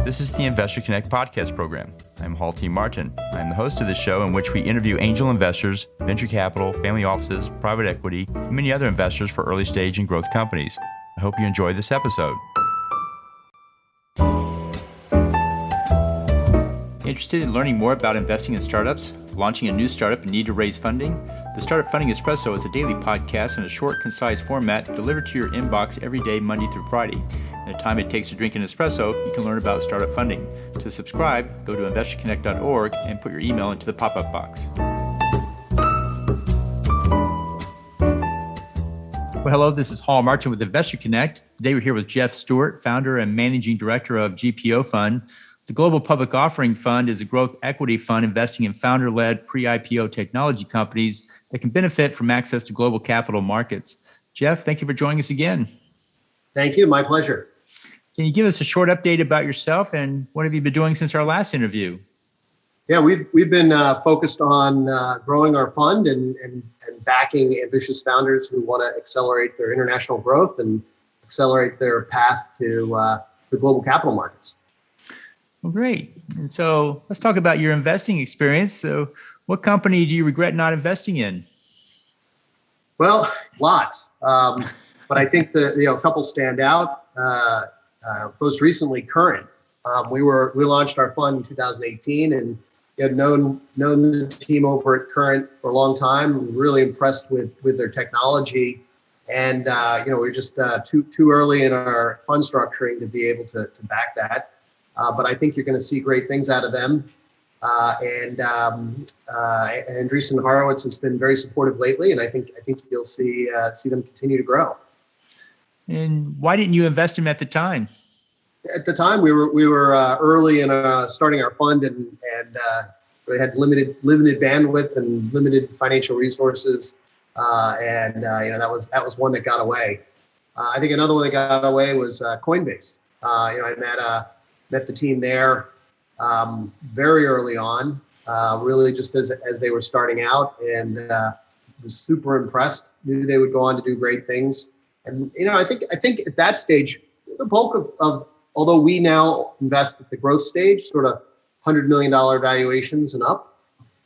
This is the Investor Connect podcast program. I'm Hall T. Martin. I'm the host of this show in which we interview angel investors, venture capital, family offices, private equity, and many other investors for early stage and growth companies. I hope you enjoy this episode. Interested in learning more about investing in startups, launching a new startup and need to raise funding? The Startup Funding Espresso is a daily podcast in a short, concise format delivered to your inbox every day, Monday through Friday. In the time it takes to drink an espresso, you can learn about startup funding. To subscribe, go to investorconnect.org and put your email into the pop-up box. Well, hello, this is Hall Martin with Investor Connect. Today we're here with Jeff Stewart, founder and managing director of GPO Fund. The Global Public Offering Fund is a growth equity fund investing in founder-led pre-IPO technology companies that can benefit from access to global capital markets. Jeff, thank you for joining us again. Thank you. My pleasure. Can you give us a short update about yourself and what have you been doing since our last interview? Yeah, we've been focused on growing our fund and backing ambitious founders who want to accelerate their international growth and accelerate their path to the global capital markets. Well, great. And so let's talk about your investing experience. So what company do you regret not investing in? Well, lots. But I think a couple stand out. Most recently, Current. We launched our fund in 2018 and had known the team over at Current for a long time. Really impressed with their technology. And we're just too early in our fund structuring to be able to back that. But I think you're going to see great things out of them. And Andreessen Horowitz has been very supportive lately, and I think you'll see them continue to grow. And why didn't you invest in them at the time? At the time, we were early in starting our fund, and we had limited bandwidth and limited financial resources, that was one that got away. I think another one that got away was Coinbase. I met the team there very early on, really just as they were starting out, and was super impressed. Knew they would go on to do great things. And I think at that stage, the bulk of although we now invest at the growth stage, sort of $100 million valuations and up,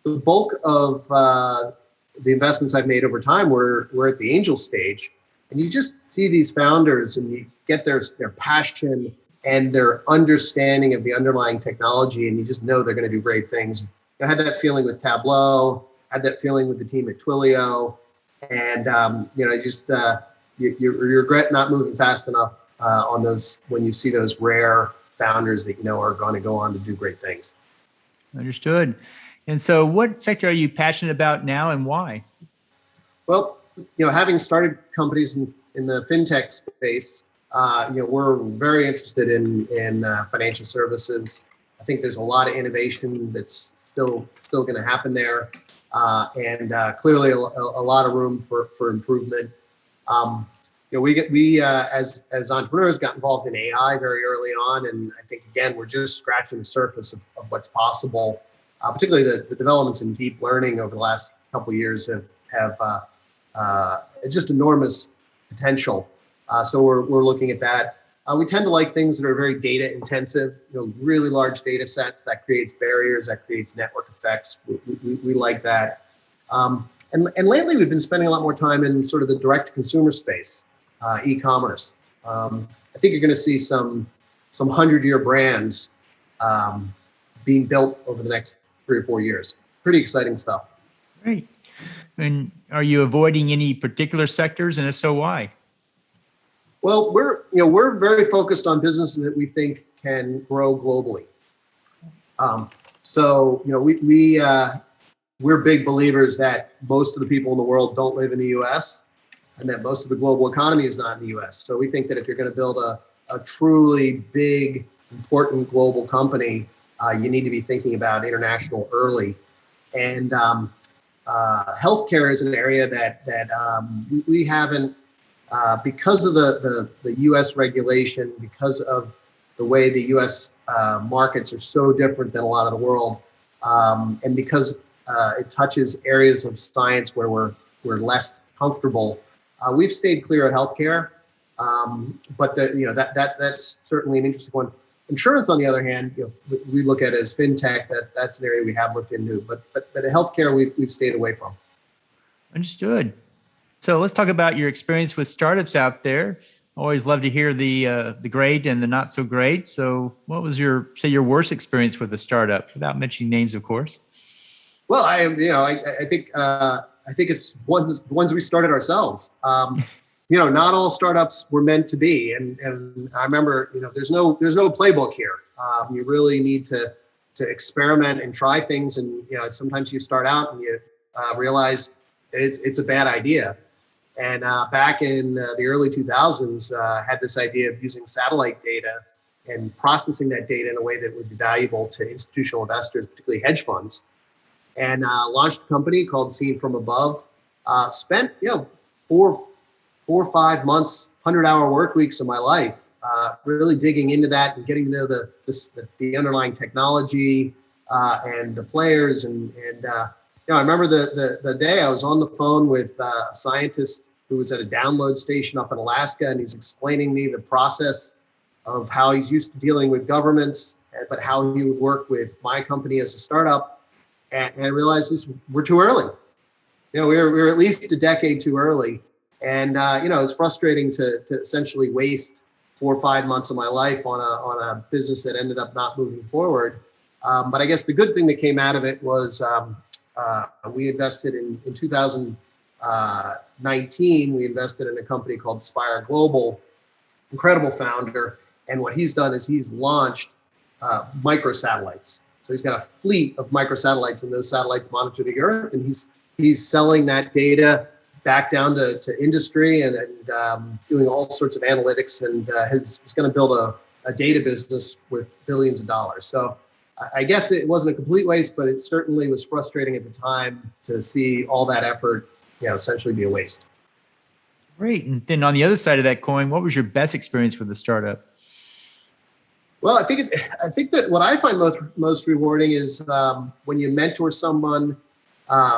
the bulk of the investments I've made over time were at the angel stage, and you just see these founders and you get their passion and their understanding of the underlying technology, and you just know they're going to do great things. I had that feeling with Tableau, had that feeling with the team at Twilio, and you regret not moving fast enough on those when you see those rare founders that are going to go on to do great things. Understood. And so, what sector are you passionate about now, and why? Well, having started companies in the fintech space. We're very interested in financial services. I think there's a lot of innovation that's still going to happen there, and clearly a lot of room for improvement. We as entrepreneurs got involved in AI very early on, and I think again we're just scratching the surface of what's possible. Particularly the developments in deep learning over the last couple of years have just enormous potential. So we're looking at that. We tend to like things that are very data intensive, really large data sets. That creates barriers, that creates network effects. We like that. And lately we've been spending a lot more time in sort of the direct to consumer space, e-commerce. I think you're going to see some 100-year brands being built over the next 3 or 4 years. Pretty exciting stuff. Great. And are you avoiding any particular sectors, and if so, why? Well, we're very focused on businesses that we think can grow globally. We're big believers that most of the people in the world don't live in the U.S. and that most of the global economy is not in the U.S. So we think that if you're going to build a truly big, important global company, you need to be thinking about international early. And healthcare is an area that we haven't. Because of the U.S. regulation, because of the way the U.S. Markets are so different than a lot of the world, and because it touches areas of science where we're less comfortable, we've stayed clear of healthcare. But that's certainly an interesting one. Insurance, on the other hand, we look at it as fintech. That's an area we have looked into, but healthcare we've stayed away from. Understood. So let's talk about your experience with startups out there. Always love to hear the great and the not so great. So what was your worst experience with a startup, without mentioning names, of course? Well, I think it's ones we started ourselves. Not all startups were meant to be, and I remember, there's no playbook here. You really need to experiment and try things, and sometimes you start out and you realize it's a bad idea. And back in the early 2000s, had this idea of using satellite data and processing that data in a way that would be valuable to institutional investors, particularly hedge funds, and launched a company called Seen from Above. Spent 4 or 5 months, 100-hour work weeks of my life, really digging into that and getting to know the underlying technology and the players. And I remember the day I was on the phone with a scientist who was at a download station up in Alaska, and he's explaining me the process of how he's used to dealing with governments, but how he would work with my company as a startup. And I realized we're too early. We're at least a decade too early. And it was frustrating to essentially waste 4 or 5 months of my life on a business that ended up not moving forward. But I guess the good thing that came out of it was we invested in 2019. We invested in a company called Spire Global, incredible founder. And what he's done is he's launched microsatellites. So he's got a fleet of microsatellites, and those satellites monitor the Earth, and he's selling that data back down to industry and doing all sorts of analytics, and he's going to build a data business with billions of dollars. So I guess it wasn't a complete waste, but it certainly was frustrating at the time to see all that effort, essentially be a waste. Great. And then on the other side of that coin, what was your best experience with the startup? Well, I think that what I find most rewarding is when you mentor someone,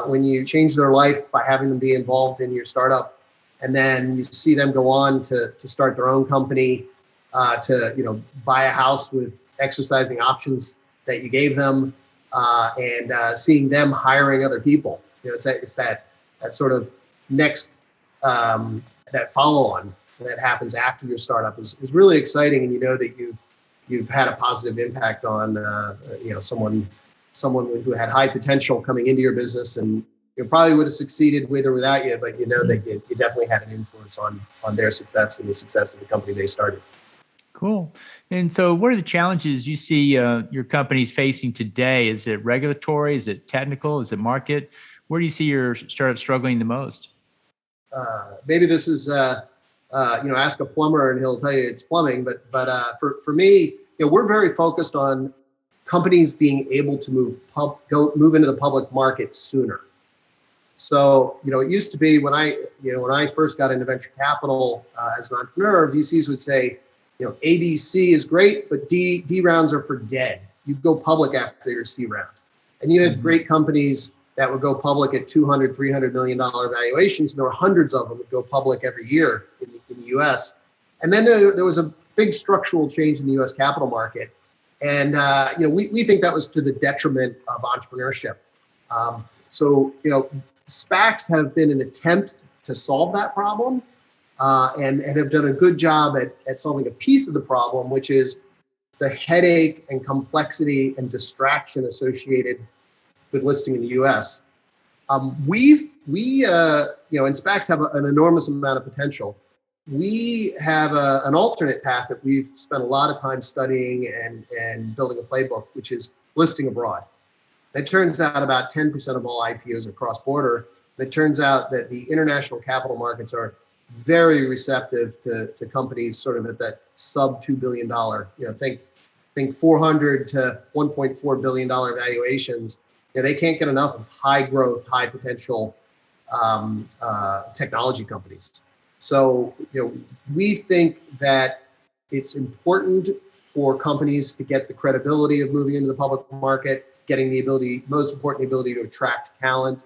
when you change their life by having them be involved in your startup, and then you see them go on to start their own company, to buy a house with exercising options that you gave them, and seeing them hiring other people. It's that sort of next that follow on that happens after your startup is really exciting, and that you've had a positive impact on someone who had high potential coming into your business, and probably would have succeeded with or without you, but that you definitely had an influence on their success and the success of the company they started. Cool. And so what are the challenges you see your companies facing today? Is it regulatory? Is it technical? Is it market? Where do you see your startup struggling the most? Maybe this is ask a plumber and he'll tell you it's plumbing, but for me, we're very focused on companies being able to move into the public market sooner. So it used to be when I first got into venture capital as an entrepreneur, VCs would say, A, B, C is great, but D rounds are for dead. You go public after your C round, and you had great companies that would go public at $200, $300 million valuations. And there were hundreds of them that go public every year in the U.S. And then there was a big structural change in the U.S. capital market. And we think that was to the detriment of entrepreneurship. So SPACs have been an attempt to solve that problem, and have done a good job at solving a piece of the problem, which is the headache and complexity and distraction associated with listing in the U.S. And SPACs have an enormous amount of potential. We have an alternate path that we've spent a lot of time studying and building a playbook, which is listing abroad. It turns out about 10% of all IPOs are cross-border. It turns out that the international capital markets are very receptive to companies sort of at that sub $2 billion, think 400 to $1.4 billion valuations. They can't get enough of high growth, high potential technology companies. So, we think that it's important for companies to get the credibility of moving into the public market, getting the ability, most importantly, the ability to attract talent,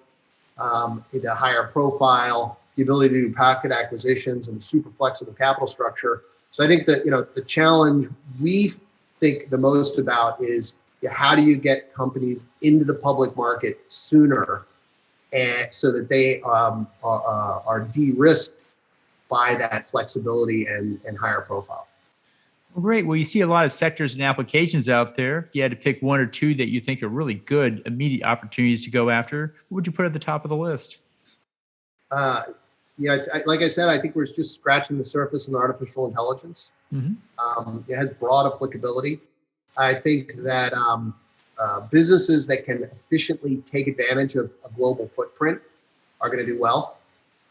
the higher profile, the ability to do pocket acquisitions and super flexible capital structure. So I think that, the challenge we think the most about is how do you get companies into the public market sooner, and so that they are de-risked by that flexibility and higher profile. Well, great. Well, you see a lot of sectors and applications out there. If you had to pick one or two that you think are really good immediate opportunities to go after, what would you put at the top of the list? Uh, like I said, I think we're just scratching the surface in artificial intelligence. It has broad applicability. I think that businesses that can efficiently take advantage of a global footprint are going to do well.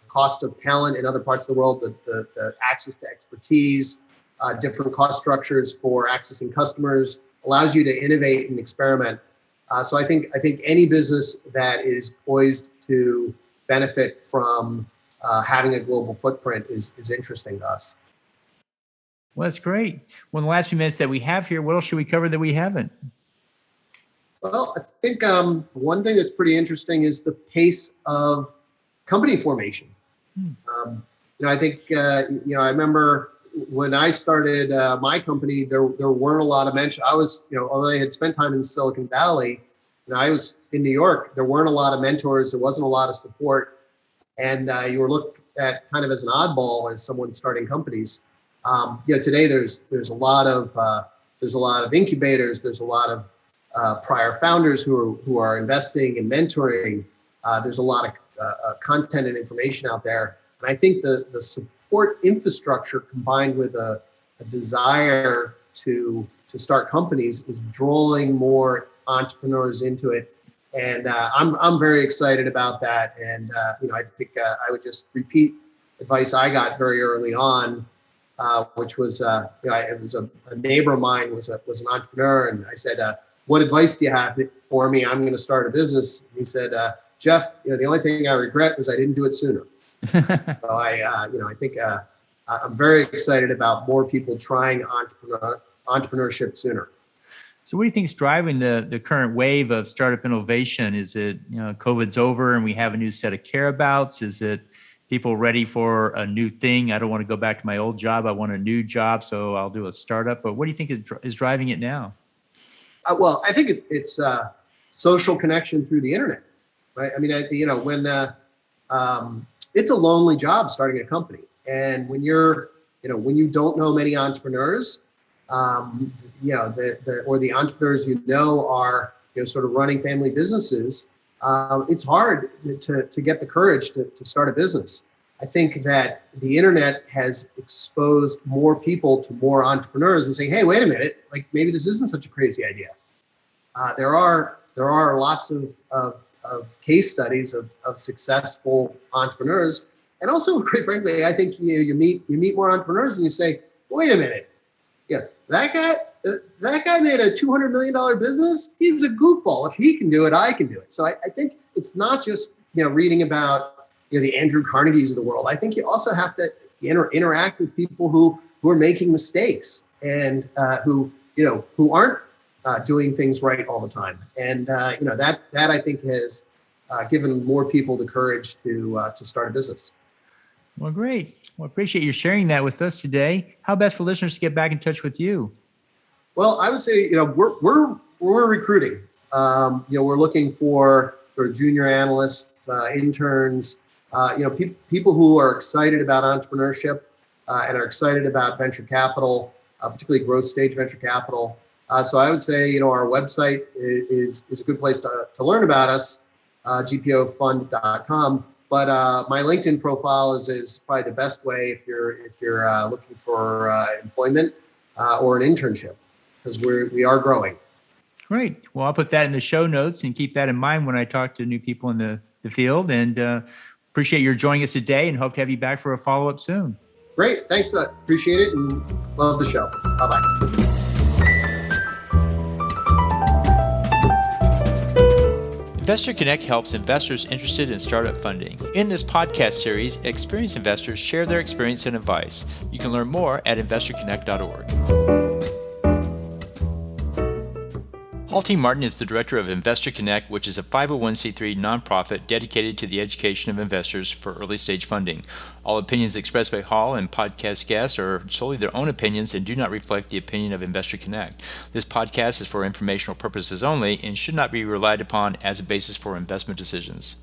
Cost of talent in other parts of the world, the access to expertise, different cost structures for accessing customers allows you to innovate and experiment. So I think any business that is poised to benefit from having a global footprint is interesting to us. Well, that's great. Well, in the last few minutes that we have here, what else should we cover that we haven't? Well, I think one thing that's pretty interesting is the pace of company formation. I think, I remember when I started my company, there weren't a lot of mention. I was, although I had spent time in Silicon Valley, and I was in New York, there weren't a lot of mentors. There wasn't a lot of support. And you were looked at kind of as an oddball as someone starting companies. Today there's a lot of incubators. There's a lot of prior founders who are investing and mentoring. There's a lot of content and information out there. And I think the support infrastructure combined with a desire to start companies is drawing more entrepreneurs into it. And I'm very excited about that. And I think I would just repeat advice I got very early on, which was it was a neighbor of mine was an entrepreneur, and I said, "What advice do you have for me? I'm going to start a business." And he said, "Jeff, the only thing I regret is I didn't do it sooner." So I think I'm very excited about more people trying entrepreneurship sooner. So what do you think is driving the current wave of startup innovation? Is it, COVID's over and we have a new set of care abouts? Is it people ready for a new thing? I don't want to go back to my old job. I want a new job, so I'll do a startup. But what do you think is driving it now? Well, I think it's social connection through the internet, right? I mean, when it's a lonely job starting a company, and when when you don't know many entrepreneurs, the entrepreneurs are sort of running family businesses, it's hard to get the courage to start a business. I think that the internet has exposed more people to more entrepreneurs and saying, hey, wait a minute, like maybe this isn't such a crazy idea. There are lots of case studies of successful entrepreneurs. And also, quite frankly, I think you meet more entrepreneurs and you say, wait a minute, that guy made a $200 million business. He's a goofball. If he can do it, I can do it. So I think it's not just reading about the Andrew Carnegies of the world. I think you also have to interact with people who are making mistakes and who aren't doing things right all the time. And that I think has given more people the courage to start a business. Well, great. Well, appreciate you sharing that with us today. How best for listeners to get back in touch with you? Well, I would say we're recruiting. We're looking for sort of junior analysts, interns, people who are excited about entrepreneurship and are excited about venture capital, particularly growth stage venture capital. So I would say our website is a good place to learn about us, gpofund.com. But my LinkedIn profile is probably the best way if you're looking for employment or an internship, because we are growing. Great. Well, I'll put that in the show notes and keep that in mind when I talk to new people in the field. And appreciate your joining us today and hope to have you back for a follow-up soon. Great. Thanks. Appreciate it and love the show. Bye-bye. Investor Connect helps investors interested in startup funding. In this podcast series, experienced investors share their experience and advice. You can learn more at investorconnect.org. Paul T. Martin is the director of Investor Connect, which is a 501c3 nonprofit dedicated to the education of investors for early stage funding. All opinions expressed by Hall and podcast guests are solely their own opinions and do not reflect the opinion of Investor Connect. This podcast is for informational purposes only and should not be relied upon as a basis for investment decisions.